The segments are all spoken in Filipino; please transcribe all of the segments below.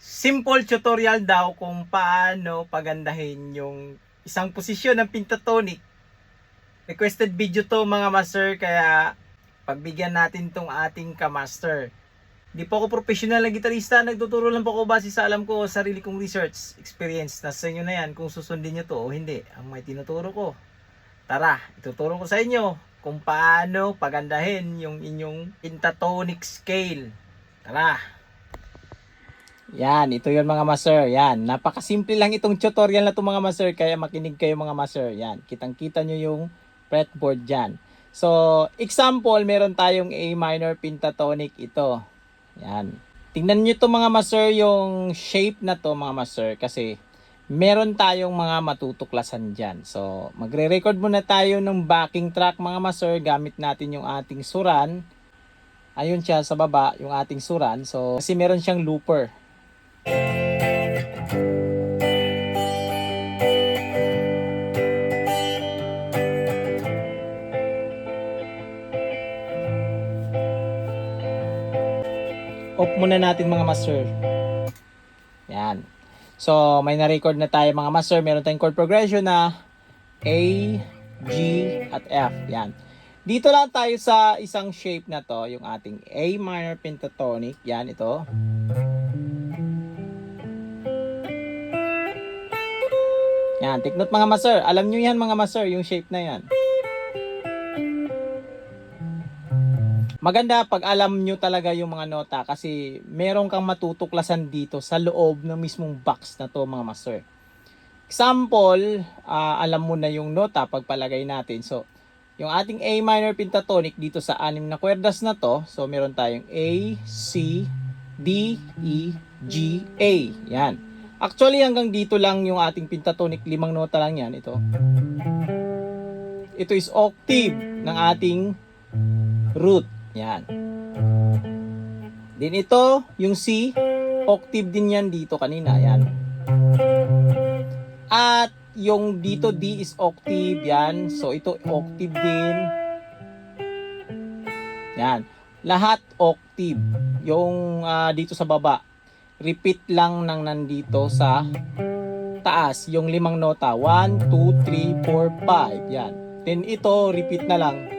Simple tutorial daw kung paano pagandahin yung isang posisyon ng pentatonic. Requested video to mga master, kaya pagbigyan natin tong ating kamaster. Di po ako professional na gitarista, nagtuturo lang po ako base sa alam ko, sarili kong research experience. Nasa inyo na yan kung susundin nyo to o hindi. Ang may tinuturo ko, tara, ituturo ko sa inyo kung paano pagandahin yung inyong pentatonic scale. Tara. Yan, ito yun mga master. Yan, napakasimple lang itong tutorial na to mga master, kaya makinig kayo mga master. Yan, kitang-kita nyo yung fretboard dyan. So, example, meron tayong A minor pentatonic ito. Yan. Tingnan nyo to mga master, yung shape na to mga master, kasi meron tayong mga matutuklasan dyan. So, magre-record muna tayo ng backing track mga master, gamit natin yung ating suran. Ayun siya sa baba, yung ating suran. So, kasi meron siyang looper. Off muna natin mga master. Yan. So, may na-record na tayo mga master. Meron tayong chord progression na A, G, at F. Yan. Dito lang tayo sa isang shape na to, yung ating A minor pentatonic. Yan, ito. Yan, take note mga master. Alam nyo yan mga master, yung shape na yan. Maganda pag alam nyo talaga yung mga nota, kasi meron kang matutuklasan dito sa loob ng mismong box na to mga master. Example, alam mo na yung nota pagpalagay natin. So, yung ating A minor pentatonic dito sa 6 na kwerdas na to, so meron tayong A, C, D, E, G, A. Yan. Actually, hanggang dito lang yung ating pentatonic, 5 nota lang yan. Ito is octave ng ating root. Yan. Din ito, yung C, octave din yan dito kanina. Yan. At yung dito D is octave. Yan. So ito octave din. Yan. Lahat octave. Yung dito sa baba, repeat lang ng nandito sa taas. Yung 5 nota. 1, 2, 3, 4, 5. Yan. Then ito, repeat na lang.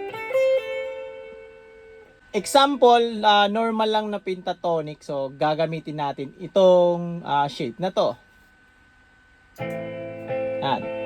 Example, normal lang na pentatonic. So, gagamitin natin itong shape na to. Yan.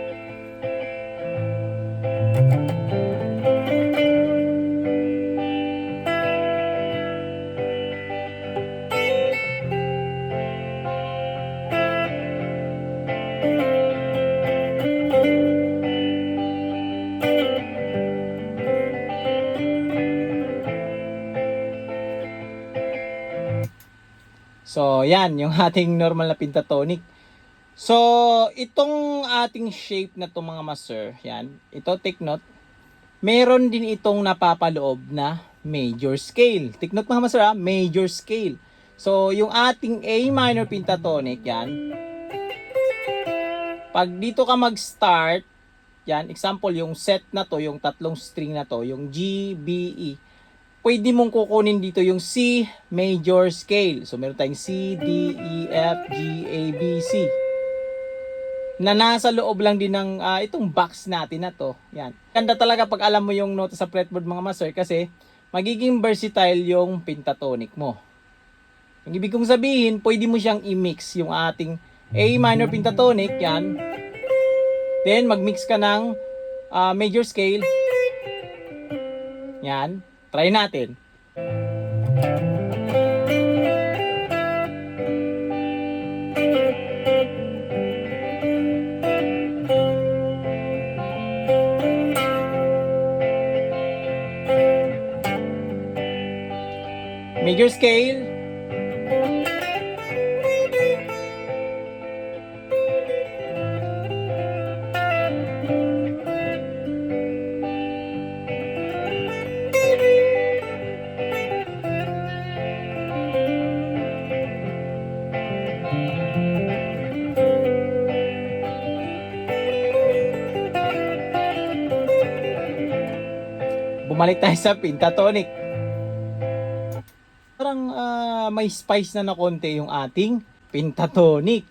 So, yan, yung ating normal na pentatonic. So, itong ating shape na to mga master, yan, ito take note, meron din itong napapaloob na major scale. Take note mga master, major scale. So, yung ating A minor pentatonic, yan, pag dito ka mag-start, yan, example, yung set na to, yung tatlong string na to, yung G, B, E, pwede mong kukunin dito yung C major scale. So, meron tayong C, D, E, F, G, A, B, C. Na nasa loob lang din ng itong box natin na to. Yan. Ganda talaga pag alam mo yung nota sa fretboard mga master, kasi magiging versatile yung pentatonic mo. Ang ibig kong sabihin, pwede mo siyang i-mix yung ating A minor pentatonic. Yan. Then, mag-mix ka ng major scale. Yan. Try natin. Major scale. Bumalik tayo sa pentatonic. Parang may spice na konti yung ating pentatonic.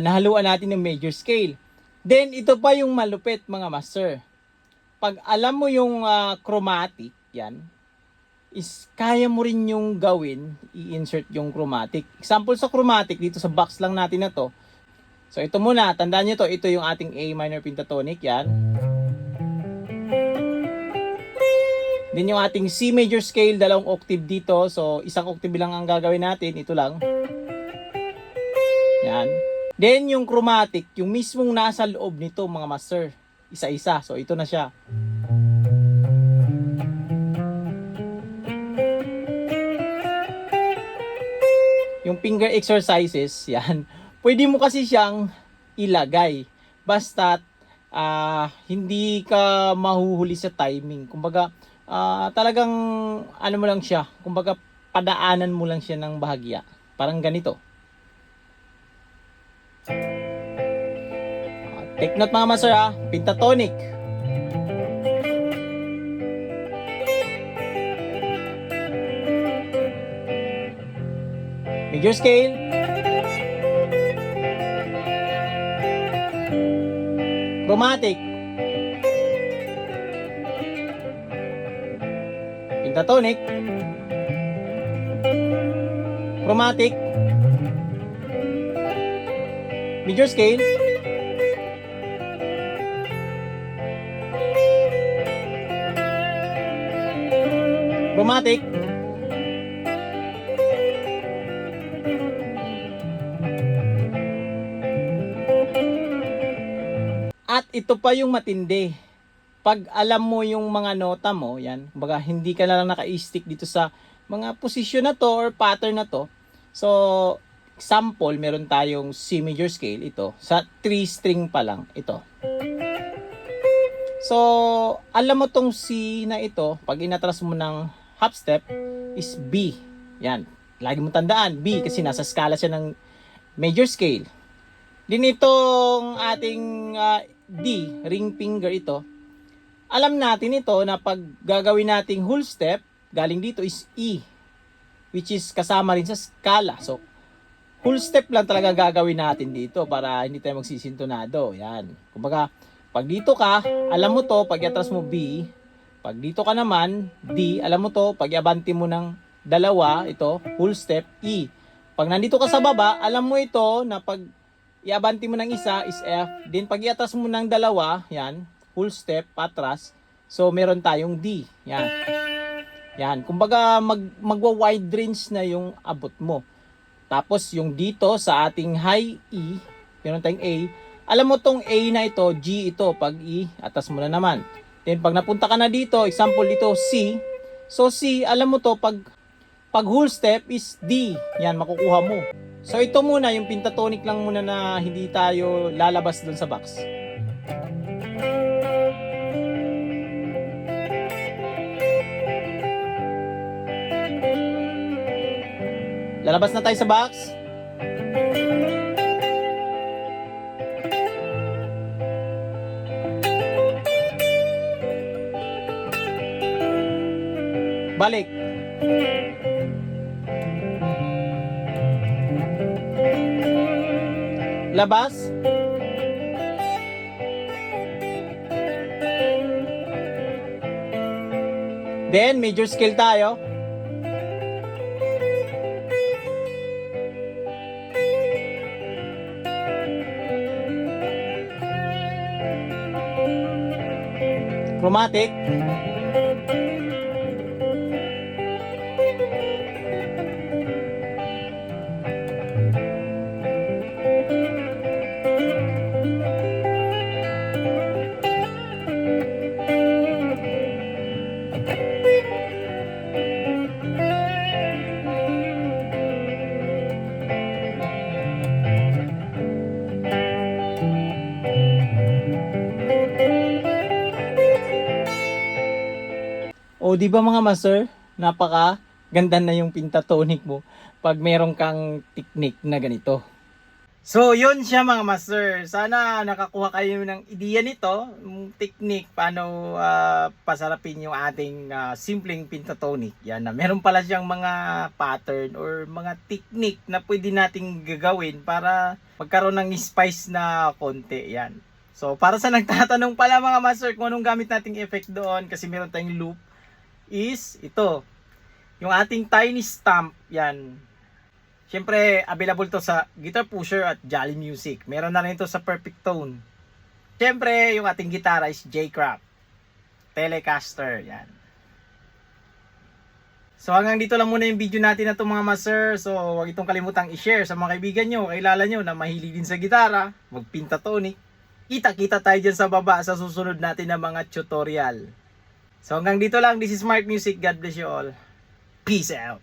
Nahaluan natin ng major scale. Then ito pa yung malupit mga master. Pag alam mo yung chromatic, yan, is kaya mo rin yung gawin, i-insert yung chromatic. Example sa chromatic, dito sa box lang natin na to. So ito muna, tandaan nyo to, ito yung ating A minor pentatonic, yan. Then yung ating C major scale, dalawang octave dito. So isang octave lang ang gagawin natin, ito lang. Yan. Then yung chromatic, yung mismong nasa loob nito mga master, isa-isa. So ito na siya. Yung finger exercises, yan. Pwede mo kasi siyang ilagay. Basta hindi ka mahuhuli sa timing. Kumbaga, talagang ano mo lang siya. Kumbaga, padaanan mo lang siya ng bahagya. Parang ganito. Take note mga master pentatonic. Major scale. Chromatic. Pentatonic. Chromatic. Major scale. Chromatic. At ito pa yung matindi. Pag alam mo yung mga nota mo, yan, kumbaga hindi ka na lang naka-stick dito sa mga posisyon na to or pattern na to. So, example, meron tayong C major scale, ito, sa 3 string pa lang, ito. So, alam mo tong C na ito, pag inatras mo ng half step, is B. Yan, lagi mo tandaan, B, kasi nasa skala siya ng major scale. Din itong ating D, ring finger ito, alam natin ito na pag gagawin nating whole step, galing dito is E, which is kasama rin sa skala. So, whole step lang talaga gagawin natin dito para hindi tayo magsisintonado. Yan. Kumbaga, pag dito ka, alam mo to, pag iatras mo B, pag dito ka naman, D, alam mo to, pag iabanti mo ng dalawa, ito, whole step, E. Pag nandito ka sa baba, alam mo ito na pag iabanti mo ng isa is F. Then pag iatas mo ng dalawa, yan, full step, patras. So meron tayong D. Yan. Yan. Kumbaga magwa-wide range na yung abot mo. Tapos yung dito sa ating high E, meron tayong A. Alam mo tong A na ito, G ito, pag E, atas mo na naman. Then pag napunta ka na dito, example dito, C. So C, alam mo to, pag whole step is D. Yan, makukuha mo. So ito muna, yung pentatonic lang muna na hindi tayo lalabas dun sa box. Lalabas na tayo sa box. Balik. Labas. Then, major scale tayo. Chromatic. O di ba mga master, napaka ganda na yung pentatonic mo pag meron kang technique na ganito. So, yun siya mga master. Sana nakakuha kayo ng ideya nito, yung technique paano pasarapin yung ating simpleng pentatonic. Yan na meron pala siyang mga pattern or mga technique na pwede nating gagawin para magkaroon ng spice na konti. Yan. So, para sa nagtatanong pala mga master kung anong gamit nating effect doon kasi meron tayong loop is ito. Yung ating tiny stamp. Yan. Siyempre, available to sa Guitar Pusher at Jolly Music. Meron na rin to sa Perfect Tone. Siyempre, yung ating gitara is J-Craft. Telecaster, yan. So hanggang dito lang muna yung video natin na ito mga master. So huwag itong kalimutang i-share sa mga kaibigan nyo, kailala nyo na mahilig din sa gitara, mag-pentatonic. Kita-kita tayo dyan sa baba sa susunod natin na mga tutorial. So hanggang dito lang, this is Mark Music. God bless you all. Peace out.